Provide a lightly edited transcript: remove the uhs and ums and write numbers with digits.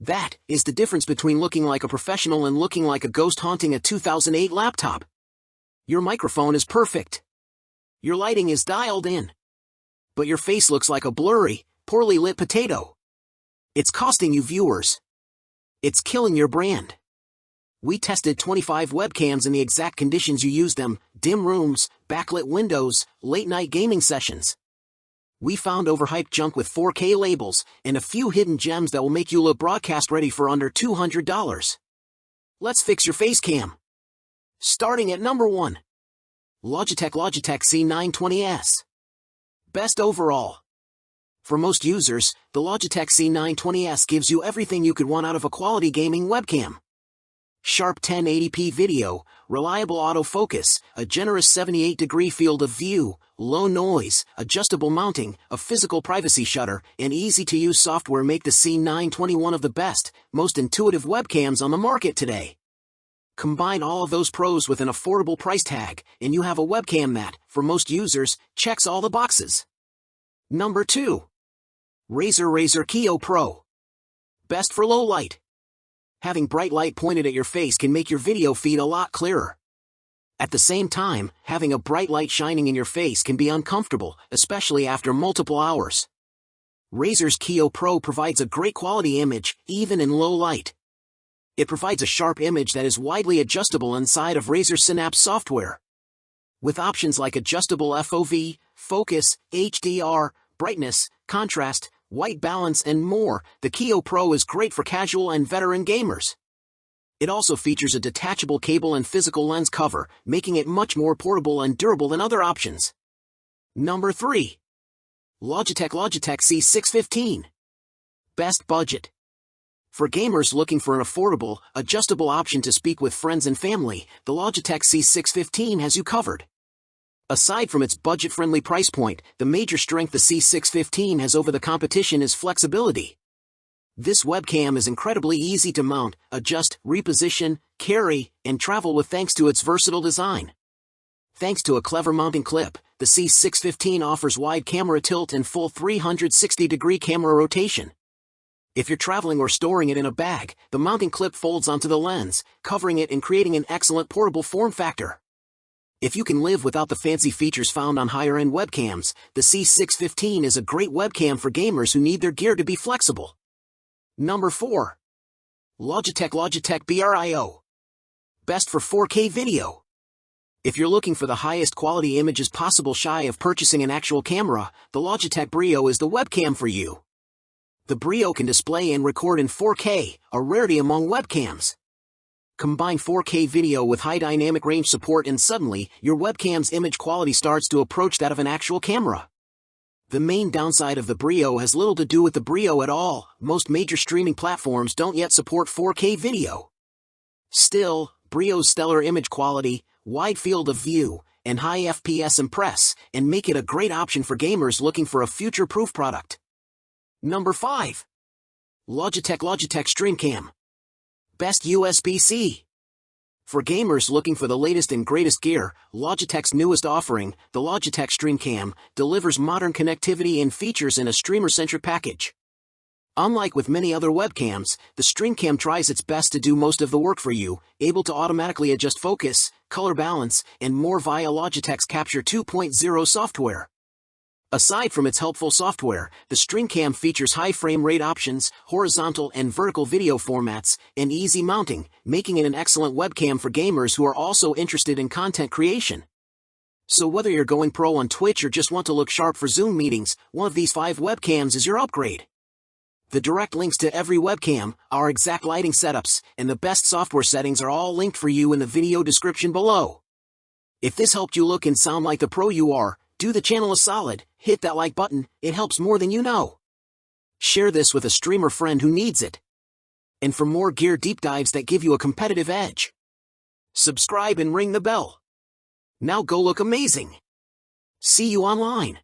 That is the difference between looking like a professional and looking like a ghost haunting a 2008 laptop. Your microphone is perfect. Your lighting is dialed in. But your face looks like a blurry, poorly lit potato. It's costing you viewers. It's killing your brand. We tested 25 webcams in the exact conditions you use them: dim rooms, backlit windows, late-night gaming sessions. We found overhyped junk with 4K labels, and a few hidden gems that will make you look broadcast ready for under $200. Let's fix your Facecam. Starting at number 1. Logitech C920S. Best overall. For most users, the Logitech C920S gives you everything you could want out of a quality gaming webcam. Sharp 1080p video, reliable autofocus, a generous 78-degree field of view, low noise, adjustable mounting, a physical privacy shutter, and easy-to-use software make the C920 one of the best, most intuitive webcams on the market today. Combine all of those pros with an affordable price tag, and you have a webcam that, for most users, checks all the boxes. Number 2. Razer Kiyo Pro. Best for low light. Having bright light pointed at your face can make your video feed a lot clearer. At the same time, having a bright light shining in your face can be uncomfortable, especially after multiple hours. Razer's Kiyo Pro provides a great quality image, even in low light. It provides a sharp image that is widely adjustable inside of Razer Synapse software. With options like adjustable FOV, focus, HDR, brightness, contrast, white balance, and more, the Kiyo Pro is great for casual and veteran gamers. It also features a detachable cable and physical lens cover, making it much more portable and durable than other options. Number 3. Logitech C615. Best budget. For gamers looking for an affordable, adjustable option to speak with friends and family, the Logitech C615 has you covered. Aside from its budget-friendly price point, the major strength the C615 has over the competition is flexibility. This webcam is incredibly easy to mount, adjust, reposition, carry, and travel with thanks to its versatile design. Thanks to a clever mounting clip, the C615 offers wide camera tilt and full 360-degree camera rotation. If you're traveling or storing it in a bag, the mounting clip folds onto the lens, covering it and creating an excellent portable form factor. If you can live without the fancy features found on higher-end webcams, the C615 is a great webcam for gamers who need their gear to be flexible. Number 4. Logitech Brio. Best for 4K video. If you're looking for the highest quality images possible shy of purchasing an actual camera, the Logitech Brio is the webcam for you. The Brio can display and record in 4K, a rarity among webcams. Combine 4K video with high dynamic range support and suddenly, your webcam's image quality starts to approach that of an actual camera. The main downside of the Brio has little to do with the Brio at all. Most major streaming platforms don't yet support 4K video. Still, Brio's stellar image quality, wide field of view, and high FPS impress, and make it a great option for gamers looking for a future-proof product. Number 5. Logitech StreamCam. Best USB-C. For gamers looking for the latest and greatest gear, Logitech's newest offering, the Logitech StreamCam, delivers modern connectivity and features in a streamer-centric package. Unlike with many other webcams, the StreamCam tries its best to do most of the work for you, able to automatically adjust focus, color balance, and more via Logitech's Capture 2.0 software. Aside from its helpful software, the StreamCam features high frame rate options, horizontal and vertical video formats, and easy mounting, making it an excellent webcam for gamers who are also interested in content creation. So whether you're going pro on Twitch or just want to look sharp for Zoom meetings, one of these 5 webcams is your upgrade. The direct links to every webcam, our exact lighting setups, and the best software settings are all linked for you in the video description below. If this helped you look and sound like the pro you are, do the channel a solid, hit that like button, it helps more than you know. Share this with a streamer friend who needs it. And for more gear deep dives that give you a competitive edge, subscribe and ring the bell. Now go look amazing. See you online.